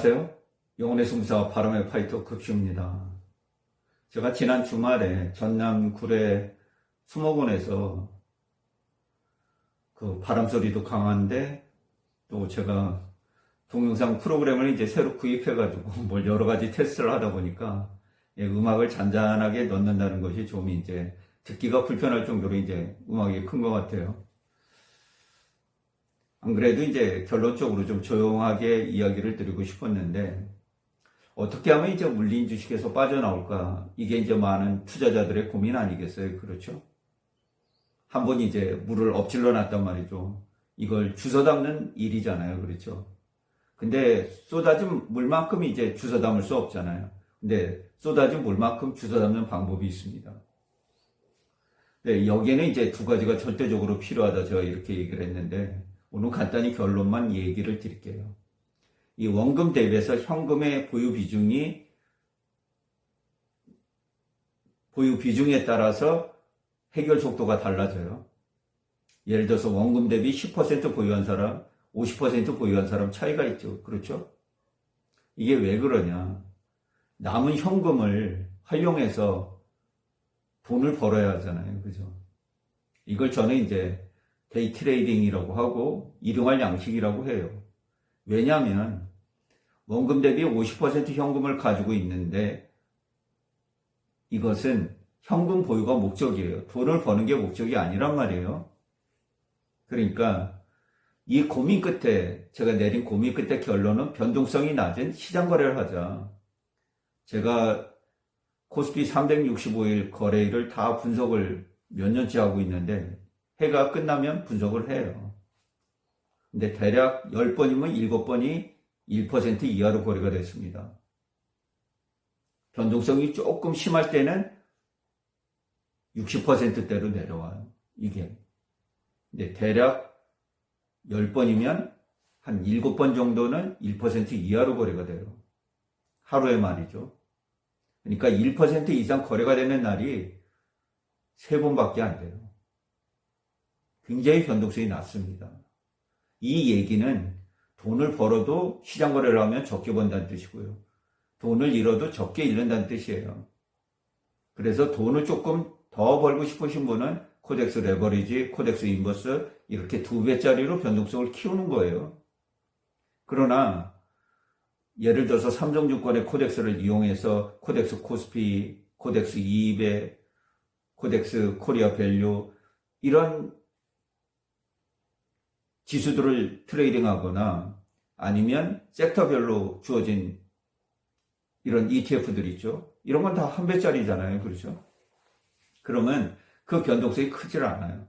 안녕하세요. 영혼의 승부사 바람의 파이터 극시입니다. 제가 지난 주말에 전남 구례 수목원에서 그 바람소리도 강한데 또 제가 동영상 프로그램을 이제 새로 구입해가지고 뭘 여러 가지 테스트를 하다 보니까 음악을 잔잔하게 넣는다는 것이 좀 이제 듣기가 불편할 정도로 이제 음악이 큰 것 같아요. 안 그래도 이제 결론적으로 좀 조용하게 이야기를 드리고 싶었는데 어떻게 하면 이제 물린 주식에서 빠져나올까? 이게 이제 많은 투자자들의 고민 아니겠어요? 그렇죠? 한번 이제 물을 엎질러 놨단 말이죠. 이걸 주워 담는 일이잖아요. 그렇죠? 근데 쏟아진 물만큼 이제 주워 담을 수 없잖아요. 근데 쏟아진 물만큼 주워 담는 방법이 있습니다. 네, 여기에는 이제 두 가지가 절대적으로 필요하다. 제가 이렇게 얘기를 했는데 오늘 간단히 결론만 얘기를 드릴게요. 이 원금 대비해서 현금의 보유 비중에 따라서 해결 속도가 달라져요. 예를 들어서 원금 대비 10% 보유한 사람, 50% 보유한 사람 차이가 있죠. 그렇죠? 이게 왜 그러냐? 남은 현금을 활용해서 돈을 벌어야 하잖아요. 그죠? 이걸 저는 이제 데이 트레이딩이라고 하고 일용할 양식이라고 해요. 왜냐하면 원금 대비 50% 현금을 가지고 있는데 이것은 현금 보유가 목적이에요. 돈을 버는 게 목적이 아니란 말이에요. 그러니까 이 고민 끝에 제가 내린 고민 끝에 결론은 변동성이 낮은 시장 거래를 하자. 제가 코스피 365일 거래일을 다 분석을 몇 년째 하고 있는데 해가 끝나면 분석을 해요. 근데 대략 10번이면 7번이 1% 이하로 거래가 됐습니다. 변동성이 조금 심할 때는 60%대로 내려와요. 이게. 근데 대략 10번이면 한 7번 정도는 1% 이하로 거래가 돼요. 하루에 말이죠. 그러니까 1% 이상 거래가 되는 날이 3번밖에 안 돼요. 굉장히 변동성이 낮습니다. 이 얘기는 돈을 벌어도 시장 거래를 하면 적게 번다는 뜻이고요. 돈을 잃어도 적게 잃는다는 뜻이에요. 그래서 돈을 조금 더 벌고 싶으신 분은 코덱스 레버리지, 코덱스 인버스 이렇게 2배짜리로 변동성을 키우는 거예요. 그러나 예를 들어서 삼성증권의 코덱스를 이용해서 코덱스 코스피, 코덱스 200, 코덱스 코리아 밸류 이런 지수들을 트레이딩하거나 아니면 섹터별로 주어진 이런 ETF들 있죠. 이런 건 다 1배짜리잖아요. 그렇죠? 그러면 그 변동성이 크질 않아요.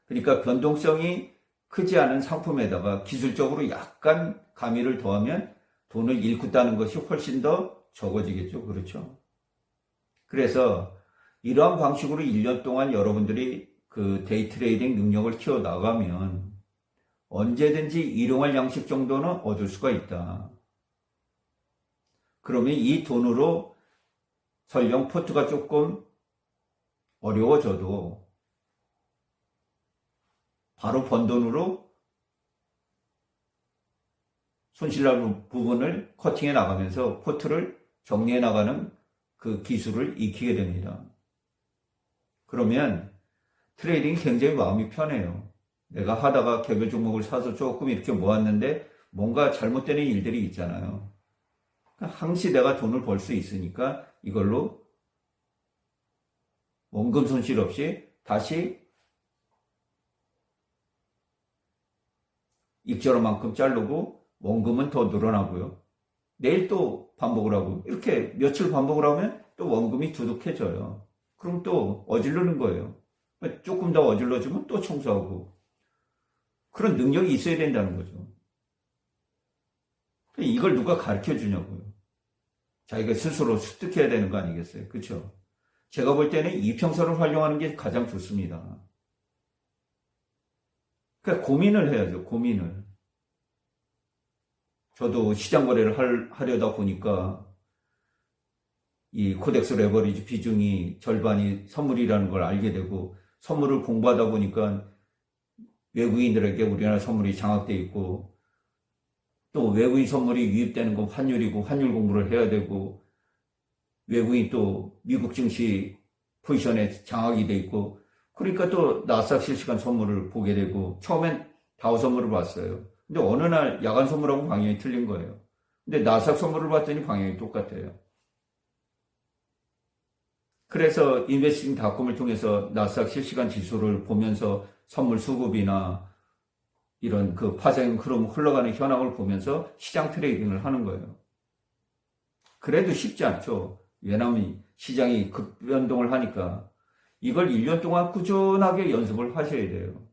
그러니까 변동성이 크지 않은 상품에다가 기술적으로 약간 가미를 더하면 돈을 잃고 따는 것이 훨씬 더 적어지겠죠. 그렇죠? 그래서 이러한 방식으로 1년 동안 여러분들이 그 데이 트레이딩 능력을 키워 나가면 언제든지 일용할 양식 정도는 얻을 수가 있다. 그러면 이 돈으로 설령 포트가 조금 어려워져도 바로 번 돈으로 손실날 부분을 커팅해 나가면서 포트를 정리해 나가는 그 기술을 익히게 됩니다. 그러면 트레이딩이 굉장히 마음이 편해요. 내가 하다가 개별 종목을 사서 조금 이렇게 모았는데 뭔가 잘못되는 일들이 있잖아요. 항시 내가 돈을 벌 수 있으니까 이걸로 원금 손실 없이 다시 익절만큼 자르고 원금은 더 늘어나고요. 내일 또 반복을 하고 이렇게 며칠 반복을 하면 또 원금이 두둑해져요. 그럼 또 어질르는 거예요. 조금 더 어질러주면 또 청소하고 그런 능력이 있어야 된다는 거죠. 이걸 누가 가르쳐 주냐고요. 자기가 스스로 습득해야 되는 거 아니겠어요? 그렇죠? 제가 볼 때는 이평선을 활용하는 게 가장 좋습니다. 그러니까 고민을 해야죠. 고민을. 저도 시장 거래를 하려다 보니까 이 코덱스 레버리지 비중이 절반이 선물이라는 걸 알게 되고 선물을 공부하다 보니까 외국인들에게 우리나라 선물이 장악돼 있고 또 외국인 선물이 유입되는 건 환율이고 환율 공부를 해야 되고 외국인 또 미국 증시 포지션에 장악이 돼 있고 그러니까 또 나스닥 실시간 선물을 보게 되고 처음엔 다우 선물을 봤어요. 근데 어느 날 야간 선물하고 방향이 틀린 거예요. 근데 나스닥 선물을 봤더니 방향이 똑같아요. 그래서 인베스팅닷컴을 통해서 나스닥 실시간 지수를 보면서 선물 수급이나 이런 그 파생 흐름 흘러가는 현황을 보면서 시장 트레이딩을 하는 거예요. 그래도 쉽지 않죠. 왜냐하면 시장이 급변동을 하니까 이걸 1년 동안 꾸준하게 연습을 하셔야 돼요.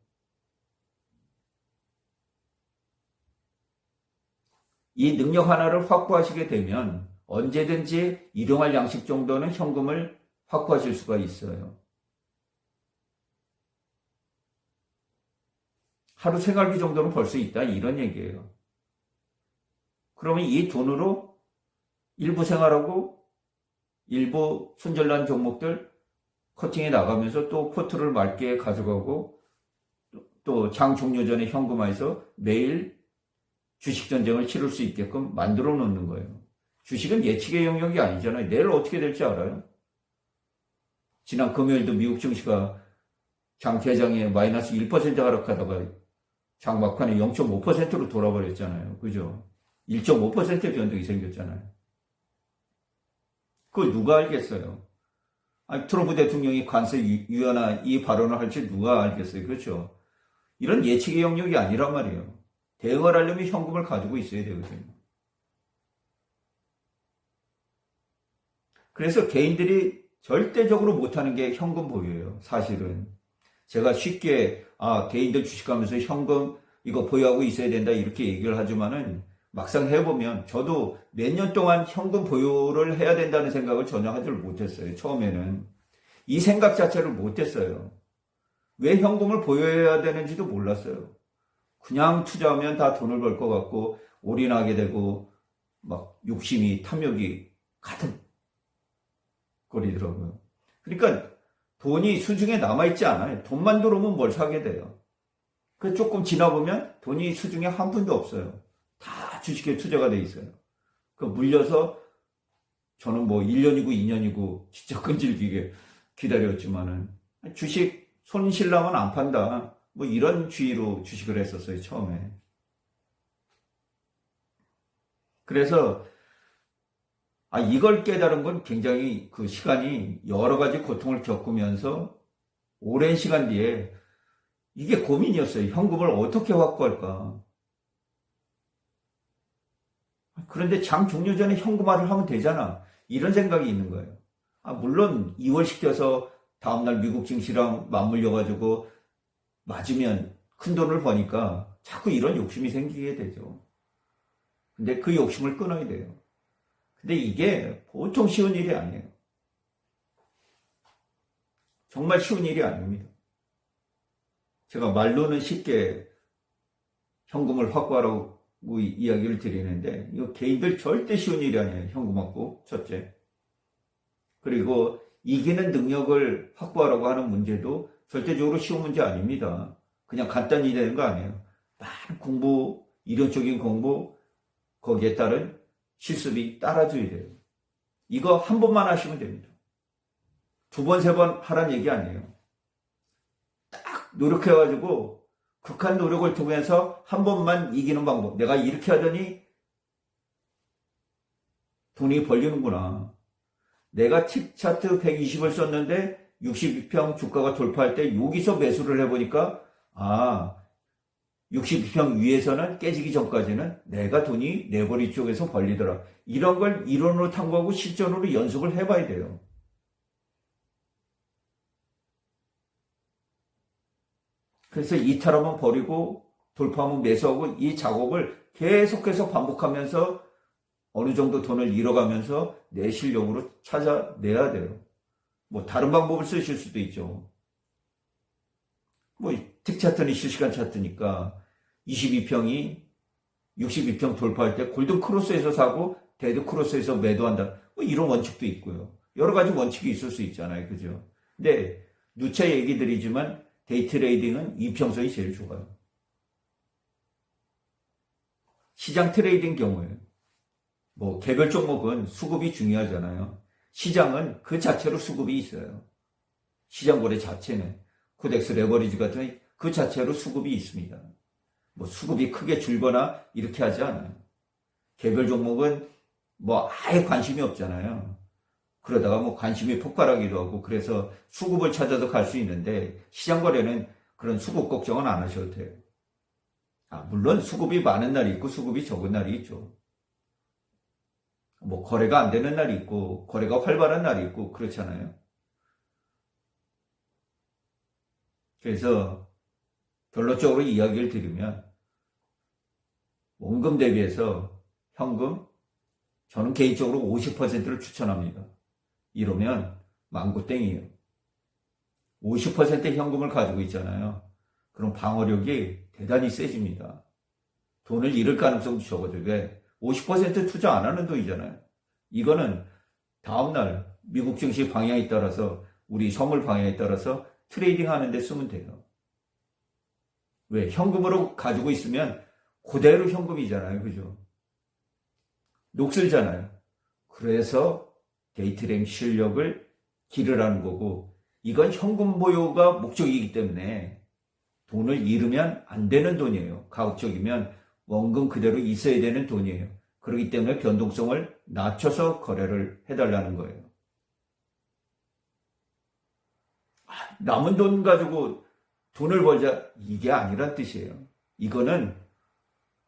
이 능력 하나를 확보하시게 되면 언제든지 일용할 양식 정도는 현금을 확보하실 수가 있어요. 하루 생활비 정도는 벌 수 있다 이런 얘기예요. 그러면 이 돈으로 일부 생활하고 일부 손절난 종목들 커팅해 나가면서 또 포트를 맑게 가져가고 또 장 종료 전에 현금화해서 매일 주식 전쟁을 치를 수 있게끔 만들어 놓는 거예요. 주식은 예측의 영역이 아니잖아요. 내일 어떻게 될지 알아요? 지난 금요일도 미국 증시가 장 개장에 마이너스 1% 하락하다가 장 막판에 0.5%로 돌아버렸잖아요. 그죠? 1.5% 변동이 생겼잖아요. 그걸 누가 알겠어요? 아니, 트럼프 대통령이 관세 유연화 이 발언을 할지 누가 알겠어요? 그렇죠? 이런 예측의 영역이 아니란 말이에요. 대응을 하려면 현금을 가지고 있어야 되거든요. 그래서 개인들이 절대적으로 못하는 게 현금 보유예요. 사실은. 제가 쉽게 개인들 주식하면서 현금 이거 보유하고 있어야 된다 이렇게 얘기를 하지만은 막상 해보면 저도 몇 년 동안 현금 보유를 해야 된다는 생각을 전혀 하지를 못했어요. 처음에는. 이 생각 자체를 못했어요. 왜 현금을 보유해야 되는지도 몰랐어요. 그냥 투자하면 다 돈을 벌 것 같고 올인하게 되고 막 욕심이 탐욕이 가득 거리더라고요. 그러니까 돈이 수중에 남아있지 않아요. 돈만 들어오면 뭘 사게 돼요. 그 조금 지나보면 돈이 수중에 한 푼도 없어요. 다 주식에 투자가 돼 있어요. 그 물려서 저는 뭐 1년이고 2년이고 진짜 끈질기게 기다렸지만은 주식 손실나면 안 판다. 뭐 이런 주의로 주식을 했었어요, 처음에. 그래서 이걸 깨달은 건 굉장히 그 시간이 여러 가지 고통을 겪으면서 오랜 시간 뒤에 이게 고민이었어요. 현금을 어떻게 확보할까? 그런데 장 종료 전에 현금화를 하면 되잖아. 이런 생각이 있는 거예요. 물론 2월 시켜서 다음날 미국 증시랑 맞물려가지고 맞으면 큰 돈을 버니까 자꾸 이런 욕심이 생기게 되죠. 근데 그 욕심을 끊어야 돼요. 근데 이게 보통 쉬운 일이 아니에요. 정말 쉬운 일이 아닙니다. 제가 말로는 쉽게 현금을 확보하라고 이야기를 드리는데 이거 개인들 절대 쉬운 일이 아니에요. 현금 확보, 첫째. 그리고 이기는 능력을 확보하라고 하는 문제도 절대적으로 쉬운 문제 아닙니다. 그냥 간단히 되는 거 아니에요. 많은 공부, 이론적인 공부, 거기에 따른 실습이 따라줘야 돼요. 이거 한 번만 하시면 됩니다. 두 번, 세 번 하란 얘기 아니에요. 딱 노력해가지고 극한 노력을 통해서 한 번만 이기는 방법. 내가 이렇게 하더니 돈이 벌리는구나. 내가 팁 차트 120을 썼는데 62평 주가가 돌파할 때 여기서 매수를 해보니까 62평 위에서는 깨지기 전까지는 내가 돈이 내 머리 쪽에서 벌리더라. 이런 걸 이론으로 탐구하고 실전으로 연습을 해봐야 돼요. 그래서 이탈하면 버리고 돌파하면 매수하고 이 작업을 계속해서 반복하면서 어느 정도 돈을 잃어가면서 내 실력으로 찾아내야 돼요. 뭐 다른 방법을 쓰실 수도 있죠. 뭐 틱차트는 실시간 차트니까 22평이 62평 돌파할 때 골든 크로스에서 사고 데드 크로스에서 매도한다. 뭐 이런 원칙도 있고요. 여러 가지 원칙이 있을 수 있잖아요. 그죠? 근데 누차 얘기 드리지만 데이 트레이딩은 이평선이 제일 좋아요. 시장 트레이딩 경우에 뭐 개별 종목은 수급이 중요하잖아요. 시장은 그 자체로 수급이 있어요. 시장 거래 자체는 코덱스 레버리지 같은 그 자체로 수급이 있습니다. 뭐 수급이 크게 줄거나 이렇게 하지 않아요. 개별 종목은 뭐 아예 관심이 없잖아요. 그러다가 뭐 관심이 폭발하기도 하고 그래서 수급을 찾아서 갈 수 있는데 시장 거래는 그런 수급 걱정은 안 하셔도 돼요. 물론 수급이 많은 날이 있고 수급이 적은 날이 있죠. 뭐 거래가 안 되는 날이 있고 거래가 활발한 날이 있고 그렇잖아요. 그래서 결론적으로 이야기를 드리면 원금 대비해서 현금 저는 개인적으로 50%를 추천합니다. 이러면 망고땡이에요. 50% 현금을 가지고 있잖아요. 그럼 방어력이 대단히 세집니다. 돈을 잃을 가능성도 적어져요. 왜? 50% 투자 안 하는 돈이잖아요. 이거는 다음날 미국 증시 방향에 따라서 우리 선물 방향에 따라서 트레이딩 하는데 쓰면 돼요. 왜? 현금으로 가지고 있으면 그대로 현금이잖아요. 그죠? 녹슬잖아요. 그래서 데이트레이딩 실력을 기르라는 거고 이건 현금 보유가 목적이기 때문에 돈을 잃으면 안 되는 돈이에요. 가급적이면 원금 그대로 있어야 되는 돈이에요. 그렇기 때문에 변동성을 낮춰서 거래를 해달라는 거예요. 남은 돈 가지고 돈을 벌자 이게 아니란 뜻이에요. 이거는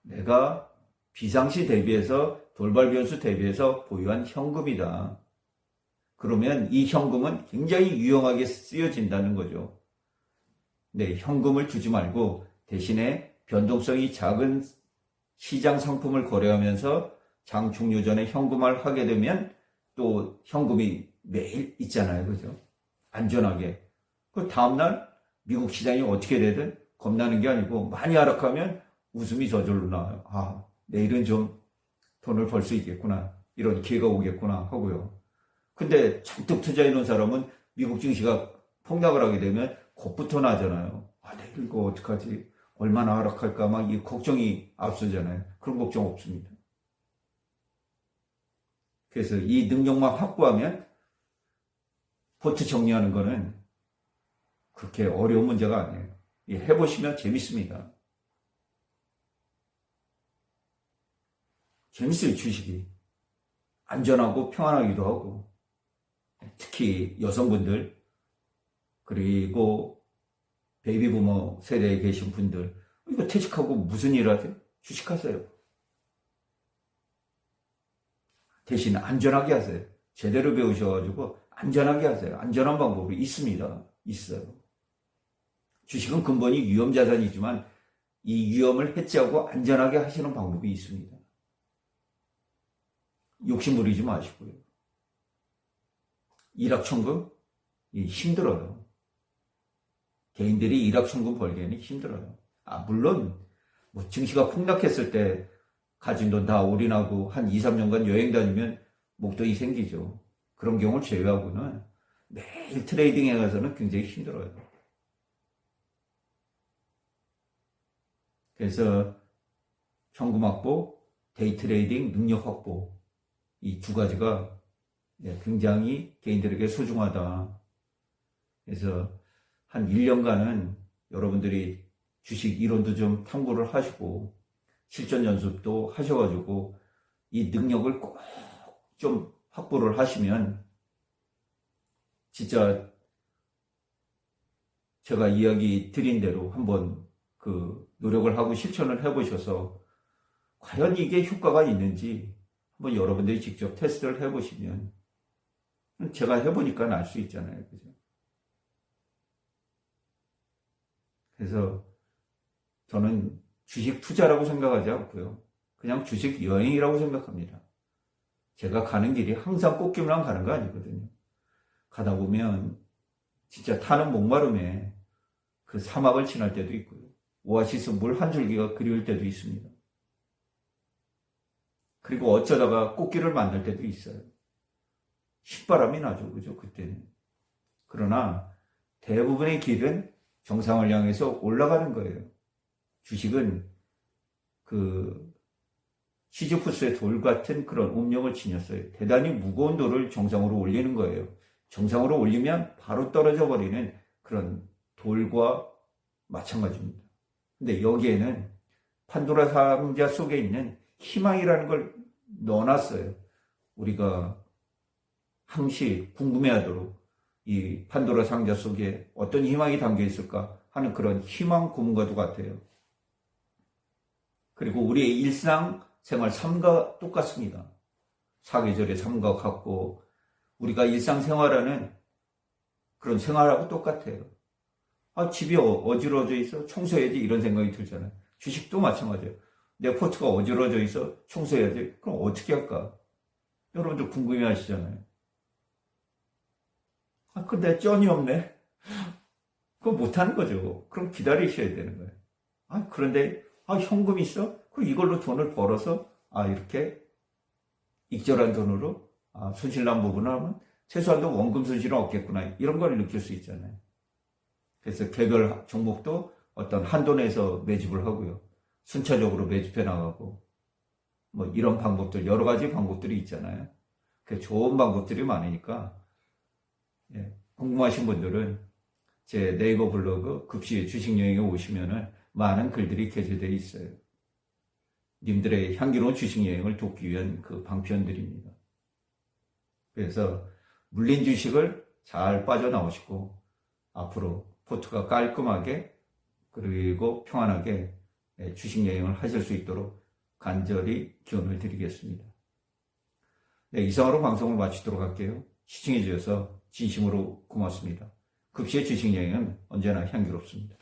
내가 비상시 대비해서 돌발 변수 대비해서 보유한 현금이다. 그러면 이 현금은 굉장히 유용하게 쓰여진다는 거죠. 네, 현금을 두지 말고 대신에 변동성이 작은 시장 상품을 거래하면서 장 종료 전에 현금화를 하게 되면 또 현금이 매일 있잖아요. 그죠? 안전하게. 그 다음날 미국 시장이 어떻게 되든 겁나는 게 아니고 많이 하락하면 웃음이 저절로 나와요. 내일은 좀 돈을 벌 수 있겠구나. 이런 기회가 오겠구나 하고요. 근데 잔뜩 투자해 놓은 사람은 미국 증시가 폭락을 하게 되면 겁부터 나잖아요. 내일 이거 어떡하지? 얼마나 하락할까? 막 이 걱정이 앞서잖아요. 그런 걱정 없습니다. 그래서 이 능력만 확보하면 포트 정리하는 거는 그렇게 어려운 문제가 아니에요. 해보시면 재밌습니다. 재밌어요, 주식이. 안전하고 평안하기도 하고. 특히 여성분들, 그리고 베이비부머 세대에 계신 분들, 이거 퇴직하고 무슨 일 하세요? 주식하세요. 대신 안전하게 하세요. 제대로 배우셔가지고 안전하게 하세요. 안전한 방법이 있습니다. 있어요. 주식은 근본이 위험자산이지만 이 위험을 해지하고 안전하게 하시는 방법이 있습니다. 욕심 부리지 마시고요. 일확천금? 힘들어요. 개인들이 일확천금 벌기에는 힘들어요. 물론 뭐 증시가 폭락했을 때 가진 돈 다 올인하고 한 2, 3년간 여행 다니면 목돈이 생기죠. 그런 경우를 제외하고는 매일 트레이딩에 가서는 굉장히 힘들어요. 그래서 현금 확보, 데이 트레이딩, 능력 확보 이 두 가지가 굉장히 개인들에게 소중하다. 그래서 한 1년간은 여러분들이 주식 이론도 좀 탐구를 하시고 실전 연습도 하셔가지고 이 능력을 꼭 좀 확보를 하시면 진짜 제가 이야기 드린 대로 한번 노력을 하고 실천을 해보셔서 과연 이게 효과가 있는지 한번 여러분들이 직접 테스트를 해보시면 제가 해보니까 알 수 있잖아요. 그죠? 그래서 저는 주식 투자라고 생각하지 않고요. 그냥 주식 여행이라고 생각합니다. 제가 가는 길이 항상 꽃길만 가는 거 아니거든요. 가다 보면 진짜 타는 목마름에 그 사막을 지날 때도 있고요. 오아시스 물 한 줄기가 그리울 때도 있습니다. 그리고 어쩌다가 꽃길을 만날 때도 있어요. 휘바람이 나죠. 그죠? 그때는. 그러나 대부분의 길은 정상을 향해서 올라가는 거예요. 주식은 시지프스의 돌 같은 그런 운명을 지녔어요. 대단히 무거운 돌을 정상으로 올리는 거예요. 정상으로 올리면 바로 떨어져 버리는 그런 돌과 마찬가지입니다. 근데 여기에는 판도라 상자 속에 있는 희망이라는 걸 넣어놨어요. 우리가 항시 궁금해하도록 이 판도라 상자 속에 어떤 희망이 담겨 있을까 하는 그런 희망 고문과도 같아요. 그리고 우리의 일상생활 삶과 똑같습니다. 사계절의 삶과 같고 우리가 일상생활하는 그런 생활하고 똑같아요. 집이 어지러져 있어 청소해야지 이런 생각이 들잖아요. 주식도 마찬가지예요. 내 포트가 어지러져 있어 청소해야지. 그럼 어떻게 할까? 여러분들 궁금해 하시잖아요. 근데 쩐이 없네. 그거 못하는 거죠. 그럼 기다리셔야 되는 거예요. 그런데 현금 있어? 그럼 이걸로 돈을 벌어서 이렇게 익절한 돈으로 손실난 부분을 하면 최소한도 원금 손실은 없겠구나. 이런 걸 느낄 수 있잖아요. 그래서 개별 종목도 어떤 한도 내에서 매집을 하고요. 순차적으로 매집해 나가고 뭐 이런 방법들 여러 가지 방법들이 있잖아요. 좋은 방법들이 많으니까 궁금하신 분들은 제 네이버 블로그 급시 주식여행에 오시면은 많은 글들이 게재되어 있어요. 님들의 향기로운 주식여행을 돕기 위한 그 방편들입니다. 그래서 물린 주식을 잘 빠져나오시고 앞으로 포트가 깔끔하게 그리고 평안하게 주식여행을 하실 수 있도록 간절히 기원을 드리겠습니다. 이상으로 방송을 마치도록 할게요. 시청해 주셔서 진심으로 고맙습니다. 급시의 주식여행은 언제나 향기롭습니다.